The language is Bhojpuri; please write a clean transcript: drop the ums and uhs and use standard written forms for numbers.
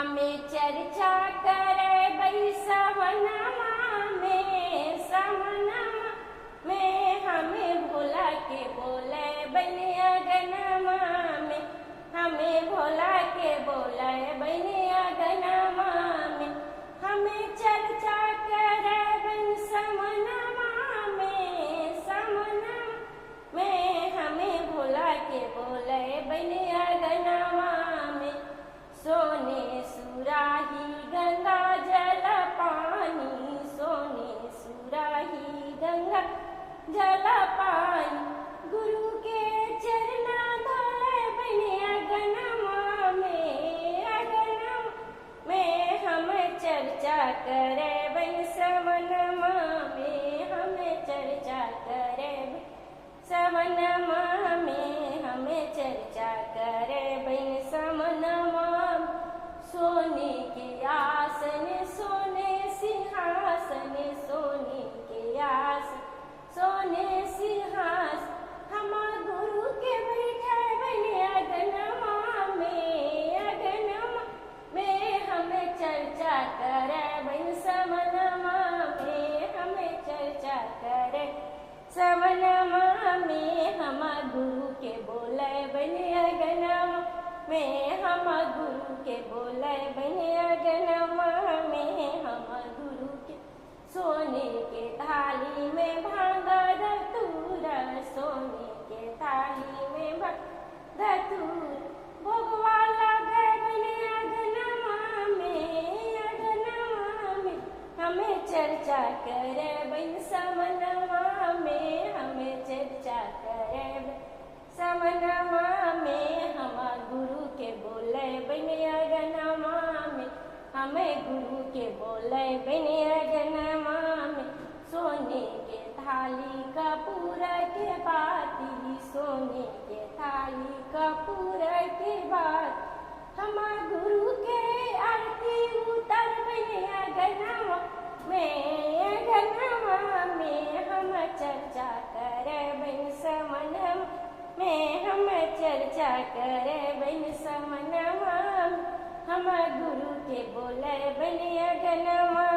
हमें चर्चा करे बई सवनमा में, सवनमा में हमें भोला के बोले बनी अगनमा में, हमें भोला के बोले बनी अगनमा में, हमें चर्चा करे बई सवनमा में, सवनमा में हमें भोला के बोले बनी अगनमा में। सोने सुराही गंगा जल पानी, सोने सुराही गंगा जल पानी, गुरु के चरना धोले बने अगनमा में, अगनमा में हम चर्चा करे बन सवनमा में, हमें चर्चा करे सवनमा में, हमें चर्चा करे बन सवनमा। सोने के आसन सोने सिंहासन, सोने के आसन सोने सिंहासन, हम गुरु के बैठे बने अगनमा में, अगनमा में हमें चर्चा करे बन सवनमा में, हमें चर्चा करे सवनमा में। हम गुरु के बोले बने अगनमा में, हम गुरु के बोले बने अगनमा में, हम गुरु के सोने के थाली में भांग धतूरा, सोने के थाली में भांग धतूरा, भोगवा लगे बने अगनमा में, अगनमा में हमें चर्चा करे बन सवनमा में, हमें चर्चा करे सवनमा में। हम गुरु के बोले बने अगनमा में, हमें गुरु के बोले बने अगनमा में। सोने के थाली कपूर के बाती, सोने के थाली कपूर के बात, हम गुरु के आरती उतर बने अगनमा में, अगनमा में हम चर्चा करे बन सवनमा में, हम चर्चा करे बन सवनमा, हम गुरु के बोले बने अगनमा।